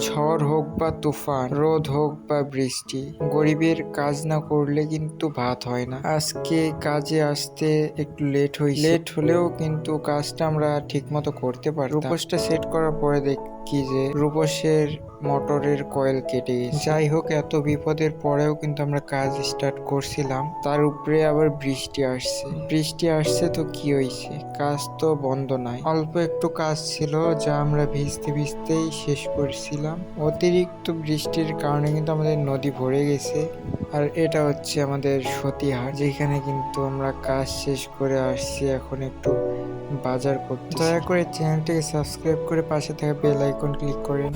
ঝড় হোক বা তুফান, রোদ হোক বা বৃষ্টি, গরিবের কাজ না করলে কিন্তু ভাত হয় না। আজকে কাজে আসতে একটু লেট হলেও কিন্তু কাজটা আমরা ঠিক মতো করতে পারি। রূপসটা সেট করার পরে দেখি যে রূপসের মোটরের কয়েল কেটে গেছে। যাই হোক, এত বিপদের পরেও কিন্তু আমরা কাজ স্টার্ট করছিলাম, তার উপরে আবার বৃষ্টি আসছে তো কি হয়েছে, কাজ তো বন্ধ নাই। অল্প একটু কাজ ছিল যা আমরা ভিজতে ভিজতেই শেষ করছিলাম। অতিরিক্ত বৃষ্টির কারণে কিন্তু আমাদের নদী ভরে গেছে। আর এটা হচ্ছে আমাদের সতীহাট, যেখানে কিন্তু আমরা কাজ শেষ করে আসছি, এখন একটু বাজার করতে। দয়া করে চ্যানেলটিকে সাবস্ক্রাইব করে পাশে থাকা বেল আইকন ক্লিক করেন।